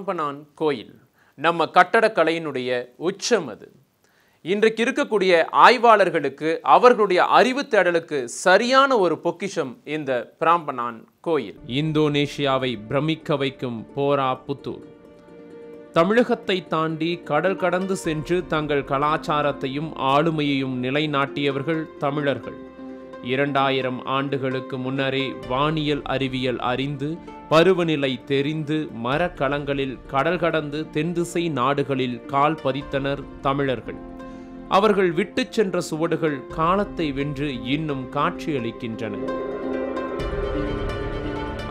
பிராம்பனான் கோயில் நம்ம கட்டடக்கலையினுடைய உச்சம். அது இன்றைக்கு இருக்கக்கூடிய ஆய்வாளர்களுக்கு அவர்களுடைய அறிவு தேடலுக்கு சரியான ஒரு பொக்கிஷம் இந்த பிராம்பனான் கோயில். இந்தோனேஷியாவை பிரமிக்க வைக்கும் போரா புத்தூர். தமிழகத்தை தாண்டி கடல் கடந்து சென்று தங்கள் கலாச்சாரத்தையும் ஆளுமையையும் நிலைநாட்டியவர்கள் தமிழர்கள். 2000 ஆண்டுகளுக்கு முன்னரே வானியல் அறிவியல் அறிந்து, பருவநிலை தெரிந்து, மரக்கலங்களில் கடல் கடந்து தென்திசை நாடுகளில் கால் பதித்தனர் தமிழர்கள். அவர்கள் விட்டு சென்ற சுவடுகள் காலத்தை வென்று இன்னும் காட்சியளிக்கின்றன.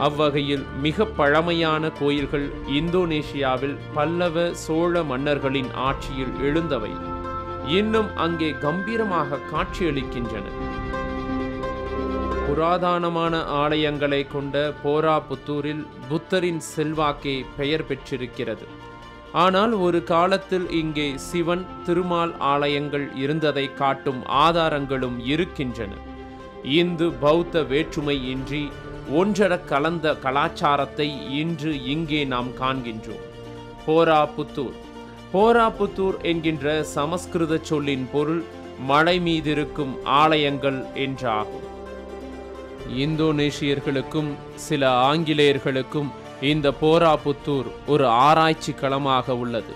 அவ்வகையில் மிக பழமையான கோயில்கள் இந்தோனேஷியாவில் பல்லவ சோழ மன்னர்களின் ஆட்சியில் எழுந்தவை இன்னும் அங்கே கம்பீரமாக காட்சியளிக்கின்றன. புராதனமான ஆலயங்களை கொண்ட போரா புத்தூரில் புத்தரின் செல்வாக்கே பெயர் பெற்றிருக்கிறது. ஆனால் ஒரு காலத்தில் இங்கே சிவன் திருமால் ஆலயங்கள் இருந்ததை காட்டும் ஆதாரங்களும் இருக்கின்றன. இந்து பௌத்த வேற்றுமை இன்றி ஒன்றர கலந்த கலாச்சாரத்தை இன்று இங்கே நாம் காண்கின்றோம். போரா புத்தூர். போரா புத்தூர் என்கின்ற சமஸ்கிருத சொல்லின் பொருள் மலை மீதிருக்கும் ஆலயங்கள் என்றாகும். இந்தோனேஷியர்களுக்கும் சில ஆங்கிலேயர்களுக்கும் இந்த போரா புத்தூர் ஒரு ஆராய்ச்சி களமாக உள்ளது.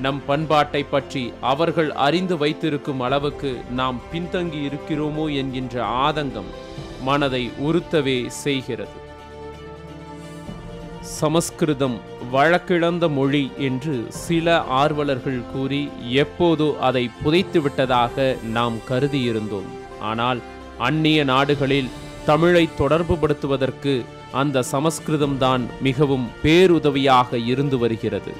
நம் பண்பாட்டை பற்றி அவர்கள் அறிந்து வைத்திருக்கும் அளவுக்கு நாம் பின்தங்கி இருக்கிறோமோ என்கின்ற ஆதங்கம் மனதை உறுத்தவே செய்கிறது. சமஸ்கிருதம் வழக்கிழந்த மொழி என்று சில ஆர்வலர்கள் கூறி எப்போதோ அதை புதைத்துவிட்டதாக நாம் கருதியிருந்தோம். ஆனால் அந்நிய நாடுகளில் தமிழை தொடர்புபடுத்துவதற்கு அந்த சமஸ்கிருதம்தான் மிகவும் பேருதவியாக இருந்து வருகிறது.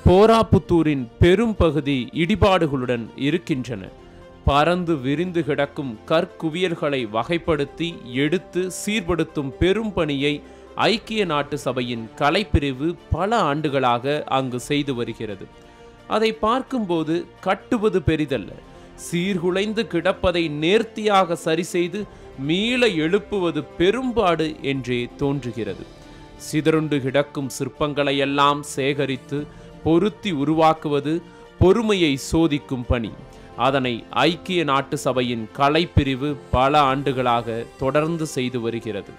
போரா புத்தூரின் பெரும் பகுதி இடிபாடுகளுடன் இருக்கின்றன. பறந்து விரிந்து கிடக்கும் கற்குவியல்களை வகைப்படுத்தி எடுத்து சீர்படுத்தும் பெரும் பணியை ஐக்கிய நாட்டு சபையின் கலைப்பிரிவு பல ஆண்டுகளாக அங்கு செய்து வருகிறது. அதை பார்க்கும்போது கட்டுவது பெரிதல்ல, சீர்குலைந்து கிடப்பதை நேர்த்தியாக சரி செய்து மீள எழுப்புவது பெரும்பாடு என்றே தோன்றுகிறது. சிதறுண்டு கிடக்கும் சிற்பங்களை எல்லாம் சேகரித்து பொருத்தி உருவாக்குவது பொறுமையை சோதிக்கும் பணி. அதனை ஐக்கிய நாட்டு சபையின் கலைப்பிரிவு பல ஆண்டுகளாக தொடர்ந்து செய்து வருகிறது.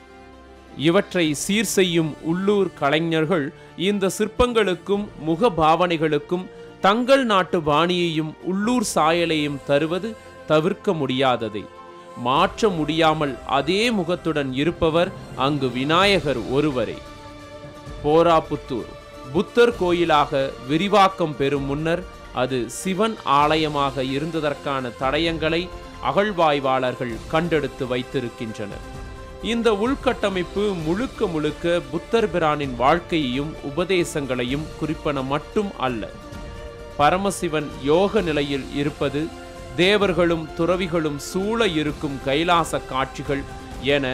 இவற்றை சீர் செய்யும் உள்ளூர் கலைஞர்கள் இந்த சிற்பங்களுக்கும் முக பாவனைகளுக்கும் தங்கள் நாட்டு பாணியையும் உள்ளூர் சாயலையும் தருவது தவிர்க்க முடியாததே. மாற்ற முடியாமல் அதே முகத்துடன் இருப்பவர் அங்கு விநாயகர் ஒருவரே. போரா புத்தூர் புத்தர் கோயிலாக விரிவாக்கம் பெறும் முன்னர் அது சிவன் ஆலயமாக இருந்ததற்கான தடயங்களை அகழ்வாய்வாளர்கள் கண்டெடுத்து வைத்திருக்கின்றனர். இந்த உள்கட்டமைப்பு முழுக்க முழுக்க புத்தர் பிரானின் வாழ்க்கையையும் உபதேசங்களையும் குறிப்பன மட்டும் அல்ல. பரமசிவன் யோக நிலையில் இருப்பது, தேவர்களும் துறவிகளும் சூழ இருக்கும் கைலாச காட்சிகள் என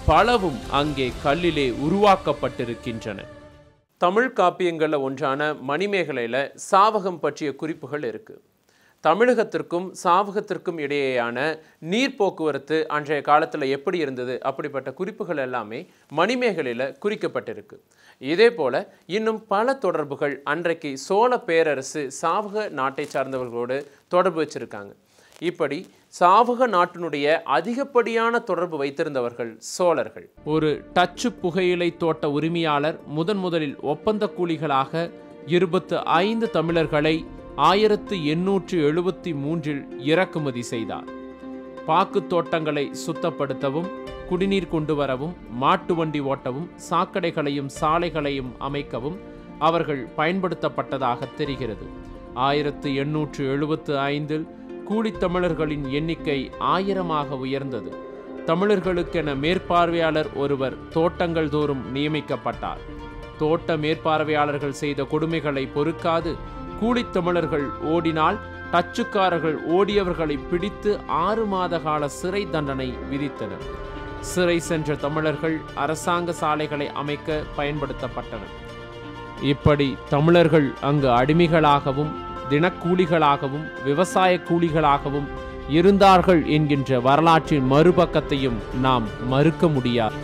பலவும் அங்கே கல்லிலே உருவாக்கப்பட்டிருக்கின்றன. தமிழ் காப்பியங்களில் ஒன்றான மணிமேகலையில் சாவகம் பற்றிய குறிப்புகள் இருக்கு. தமிழகத்திற்கும் சாவகத்திற்கும் இடையேயான நீர் போக்குவரத்து அன்றைய காலத்தில் எப்படி இருந்தது அப்படிப்பட்ட குறிப்புகள் எல்லாமே மணிமேகலையில் குறிக்கப்பட்டிருக்கு. இதே போல இன்னும் பல தொடர்புகள் அன்றைக்கு சோழ பேரரசு சாவக நாட்டை சார்ந்தவர்களோடு தொடர்பு வச்சிருக்காங்க. இப்படி சாவக நாட்டினுடைய அதிகப்படியான தொடர்பு வைத்திருந்தவர்கள் சோழர்கள். ஒரு டச்சு புகையிலை தோட்ட உரிமையாளர் முதலில் ஒப்பந்த கூலிகளாக 25 தமிழர்களை 1873 இறக்குமதி செய்தார். பாக்கு தோட்டங்களை சுத்தப்படுத்தவும், குடிநீர் கொண்டு வரவும், மாட்டு வண்டி ஓட்டவும், சாக்கடைகளையும் சாலைகளையும் அமைக்கவும் அவர்கள் பயன்படுத்தப்பட்டதாக தெரிகிறது. 1875 கூலித்தமிழர்களின் எண்ணிக்கை 1000ஆக உயர்ந்தது. தமிழர்களுக்கென மேற்பார்வையாளர் ஒருவர் தோட்டங்கள் தோறும் நியமிக்கப்பட்டார். தோட்ட மேற்பார்வையாளர்கள் செய்த கொடுமைகளை பொறுக்காது கூலித்தமிழர்கள் ஓடினால் டச்சுக்காரர்கள் ஓடியவர்களை பிடித்து 6 மாத கால சிறை தண்டனை விதித்தனர். சிறை சென்ற தமிழர்கள் அரசாங்க சாலைகளை அமைக்க பயன்படுத்தப்பட்டனர். இப்படி தமிழர்கள் அங்கு அடிமைகளாகவும் தினக்கூலிகளாகவும் விவசாய கூலிகளாகவும் இருந்தார்கள் என்கின்ற வரலாற்றின் மறுபக்கத்தையும் நாம் மறுக்க முடியாது.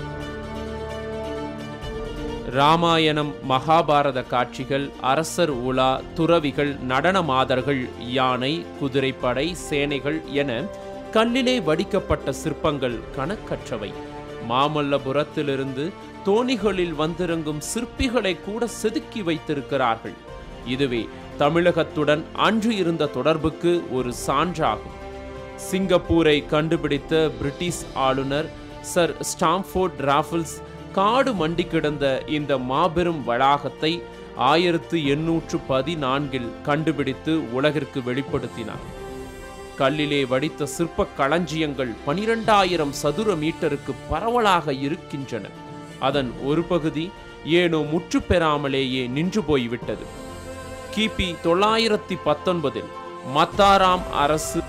ராமாயணம், மகாபாரத காட்சிகள், அரசர் உலா, துறவிகள், நடன மாதர்கள், யானை, குதிரைப்படை, சேனைகள் என கல்லிலே வடிக்கப்பட்ட சிற்பங்கள் கணக்கற்றவை. மாமல்லபுரத்திலிருந்து தோணிகளில் வந்திறங்கும் சிற்பிகளை கூட செதுக்கி வைத்திருக்கிறார்கள். இதுவே தமிழகத்துடன் அன்று இருந்த தொடர்புக்கு ஒரு சான்றாகும். சிங்கப்பூரை கண்டுபிடித்த பிரிட்டிஷ் ஆளுநர் சர் ஸ்டாம்ஃபோர்ட் ராஃபிள்ஸ் காடு மண்டி கிடந்த இந்த மாபெரும் வளாகத்தை 1814 கண்டுபிடித்து உலகிற்கு வெளிப்படுத்தினார். கல்லிலே வடித்த சிற்ப களஞ்சியங்கள் 12,000 சதுர மீட்டருக்கு பரவலாக இருக்கின்றன. அதன் ஒரு பகுதி ஏனோ முற்று பெறாமலேயே நின்று போய்விட்டது. கிபி 919 மத்தாராம் அரசு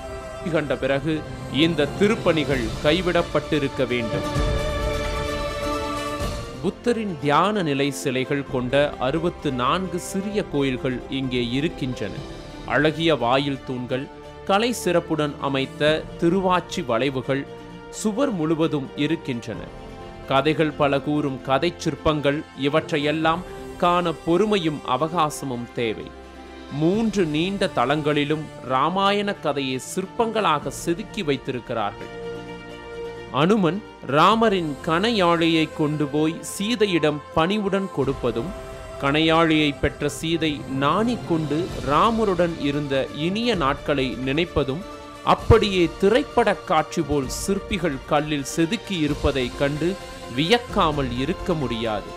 கண்ட பிறகு இந்த திருப்பணிகள் கைவிடப்பட்டிருக்க வேண்டும். புத்தரின் தியான நிலை சிலைகள் கொண்ட 64 சிறிய கோயில்கள் இங்கே இருக்கின்றன. அழகிய வாயில் தூண்கள், கலை சிறப்புடன் அமைத்த திருவாச்சி வளைவுகள் சுவர் முழுவதும் இருக்கின்றன. கதைகள் பல கூறும் கதை சிற்பங்கள், இவற்றையெல்லாம் காண பொறுமையும் அவகாசமும் தேவை. 3 நீண்ட தளங்களிலும் இராமாயண கதையை சிற்பங்களாக செதுக்கி வைத்திருக்கிறார்கள். அனுமன் ராமரின் கணையாழியை கொண்டு போய் சீதையிடம் பணிவுடன் கொடுப்பதும், கணையாழியை பெற்ற சீதை நாணி கொண்டு ராமருடன் இருந்த இனிய நாட்களை நினைப்பதும் அப்படியே திரைப்பட காட்சி போல் சிற்பிகள் கல்லில் செதுக்கி இருப்பதை கண்டு வியக்காமல் இருக்க முடியாது.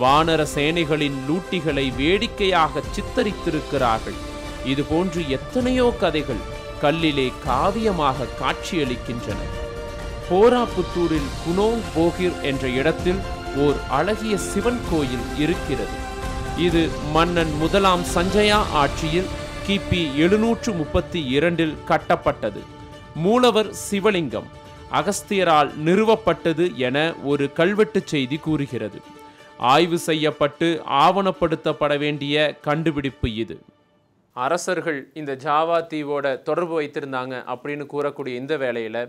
வானர சேனைகளின் லூட்டிகளை வேடிக்கையாக சித்தரித்திருக்கிறார்கள். இதுபோன்று எத்தனையோ கதைகள் கல்லிலே காவியமாக காட்சியளிக்கின்றன. போராபுத்தூரில் குனோங் போகிர் என்ற இடத்தில் ஓர் அழகிய சிவன் கோயில் இருக்கிறது. இது மன்னன் முதலாம் சஞ்சயா ஆட்சியில் கிபி 732 கட்டப்பட்டது. மூலவர் சிவலிங்கம் அகஸ்தியரால் நிறுவப்பட்டது என ஒரு கல்வெட்டு செய்தி கூறுகிறது. ஆய்வு செய்யப்பட்டு ஆவணப்படுத்தப்பட வேண்டிய கண்டுபிடிப்பு இது. அரசர்கள் இந்த ஜாவா தீவோட தொடர்பு வைத்திருந்தாங்க அப்படின்னு கூறக்கூடிய இந்த வேளையில்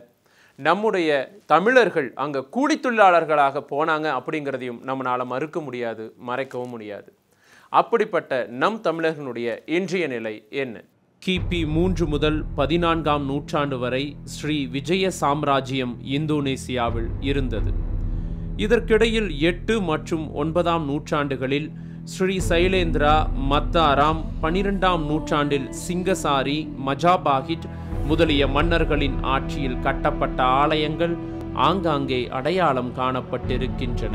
நம்முடைய தமிழர்கள் அங்கே கூலி தொழிலாளர்களாக போனாங்க அப்படிங்கிறதையும் நம்மளால் மறுக்க முடியாது, மறைக்கவும் முடியாது. அப்படிப்பட்ட நம் தமிழர்களுடைய இன்றைய நிலை என்ன? கிபி 3 முதல் 14ஆம் நூற்றாண்டு வரை ஸ்ரீ விஜய சாம்ராஜ்யம் இந்தோனேசியாவில் இருந்தது. இதற்கிடையில் 8 மற்றும் 9ஆம் நூற்றாண்டுகளில் ஸ்ரீ சைலேந்திரா, மத்தாராம், 12ஆம் நூற்றாண்டில் சிங்கசாரி, மஜாபாகிட் முதலிய மன்னர்களின் ஆட்சியில் கட்டப்பட்ட ஆலயங்கள் ஆங்காங்கே அடையாளம் காணப்பட்டிருக்கின்றன.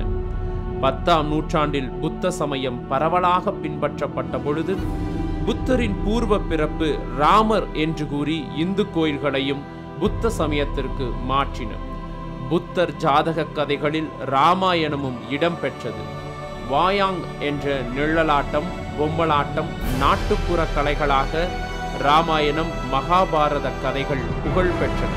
10ஆம் நூற்றாண்டில் புத்த சமயம் பரவலாக பின்பற்றப்பட்ட பொழுது புத்தரின் பூர்வ பிறப்பு ராமர் என்று கூறி இந்து கோயில்களையும் புத்த சமயத்திற்கு மாற்றினர். புத்தர் ஜாதக கதைகளில் இராமாயணமும் இடம்பெற்றது. வாயாங் என்ற நிழலாட்டம், பொம்மலாட்டம், நாட்டுப்புற கலைகளாக இராமாயணம், மகாபாரத கதைகள் புகழ் பெற்றன.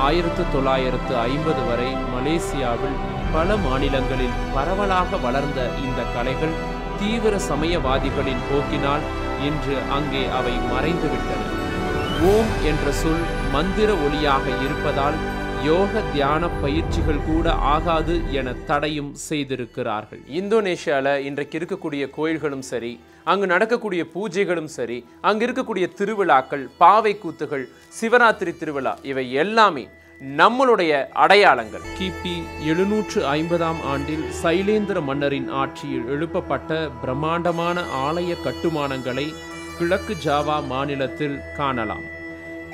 1950 வரை மலேசியாவில் பல மாநிலங்களில் பரவலாக வளர்ந்த இந்த கலைகள் தீவிர சமயவாதிகளின் போக்கினால் இன்று அங்கே அவை மறைந்துவிட்டன. ஓம் என்ற சொல் மந்திர ஒலியாக இருப்பதால் யோக தியான பயிற்சிகள் கூட ஆகாது என தடையும் செய்திருக்கிறார்கள். இந்தோனேஷியாவில் இன்றைக்கு இருக்கக்கூடிய கோயில்களும் சரி, அங்கு நடக்கக்கூடிய பூஜைகளும் சரி, அங்கு இருக்கக்கூடிய திருவிழாக்கள், பாவை கூத்துகள், சிவராத்திரி திருவிழா, இவை எல்லாமே நம்மளுடைய அடையாளங்கள். கிபி 750ஆம் ஆண்டில் சைலேந்திர மன்னரின் ஆட்சியில் எழுப்பப்பட்ட பிரம்மாண்டமான ஆலய கட்டுமானங்களை கிழக்கு ஜாவா மாநிலத்தில் காணலாம்.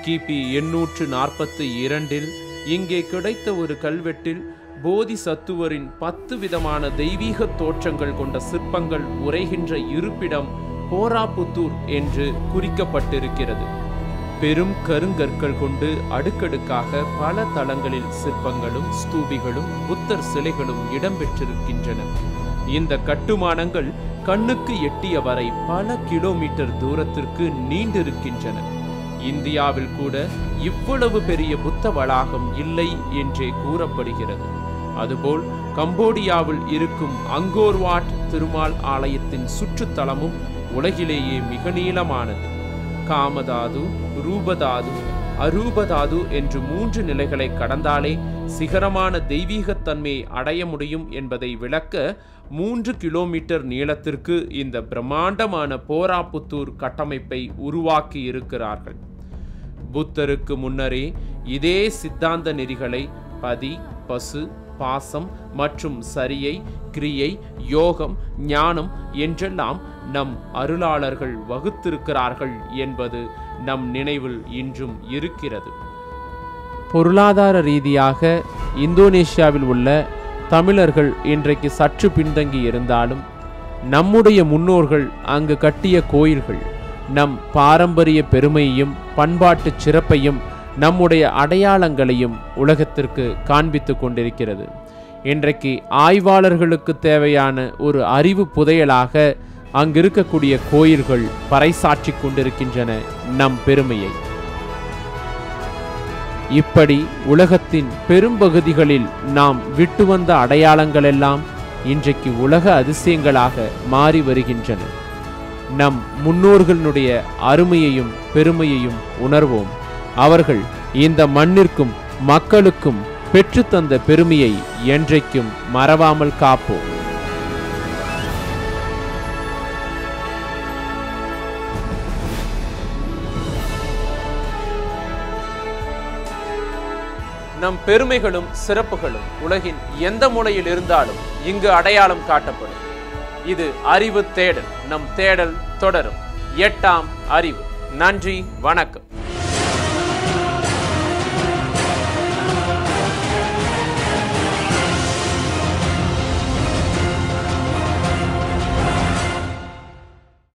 கிபி 842 இங்கே கிடைத்த ஒரு கல்வெட்டில் போதி சத்துவரின் 10 விதமான தெய்வீக தோற்றங்கள் கொண்ட சிற்பங்கள் உரைகின்ற இருப்பிடம் போராபுத்தூர் என்று குறிக்கப்பட்டிருக்கிறது. பெரும் கருங்கற்கள் கொண்டு அடுக்கடுக்காக பல தளங்களில் சிற்பங்களும் ஸ்தூபிகளும் புத்தர் சிலைகளும் இடம்பெற்றிருக்கின்றன. இந்த கட்டுமானங்கள் கண்ணுக்கு எட்டிய வரை பல கிலோமீட்டர் தூரத்திற்கு நீண்டிருக்கின்றன. இந்தியாவில் கூட இவ்வளவு பெரிய புத்த வளாகம் இல்லை என்றே கூறப்படுகிறது. அதுபோல் கம்போடியாவில் இருக்கும் அங்கோர்வாட் திருமால் ஆலயத்தின் சுற்றுத்தலமும் உலகிலேயே மிக நீளமானது. காமதாது, ரூபதாது, அரூபதாது என்று 3 நிலைகளை கடந்தாலே சிகரமான தெய்வீகத்தன்மையை அடைய முடியும் என்பதை விளக்க 3 கிலோமீட்டர் நீளத்திற்கு இந்த பிரம்மாண்டமான போராபுத்தூர் கட்டமைப்பை உருவாக்கி இருக்கிறார்கள். புத்தருக்கு முன்னரே இதே சித்தாந்த நெறிகளை பதி, பசு, பாசம் மற்றும் சரியை, கிரியை, யோகம், ஞானம் என்றெல்லாம் நம் அருளாளர்கள் வகுத்திருக்கிறார்கள் என்பது நம் நினைவில் இன்றும் இருக்கிறது. பொருளாதார ரீதியாக இந்தோனேஷியாவில் உள்ள தமிழர்கள் இன்றைக்கு சற்று பின்தங்கி இருந்தாலும் நம்முடைய முன்னோர்கள் அங்கு கட்டிய கோயில்கள் நம் பாரம்பரிய பெருமையையும் பண்பாட்டு சிறப்பையும் நம்முடைய அடையாளங்களையும் உலகத்திற்கு காண்பித்து கொண்டிருக்கிறது. இன்றைக்கு ஆய்வாளர்களுக்கு தேவையான ஒரு அறிவு புதையலாக அங்கிருக்கக்கூடிய கோயில்கள் பறைசாற்றி கொண்டிருக்கின்றன நம் பெருமையை. இப்படி உலகத்தின் பெரும்பகுதிகளில் நாம் விட்டு வந்த அடையாளங்கள் எல்லாம் இன்றைக்கு உலக அதிசயங்களாக மாறி வருகின்றன. நம் முன்னோர்களுடைய அருமையையும் பெருமையையும் உணர்வோம். அவர்கள் இந்த மண்ணிற்கும் மக்களுக்கும் பெற்றுத்தந்த பெருமையை என்றைக்கும் மறவாமல் காப்போம். நம் பெருமைகளும் சிறப்புகளும் உலகின் எந்த மூலையில் இருந்தாலும் இங்கு அடையாளம் காட்டப்படும். இது அறிவு தேடல். நம் தேடல் தொடரும். 8ஆம் அறிவு. நன்றி, வணக்கம்.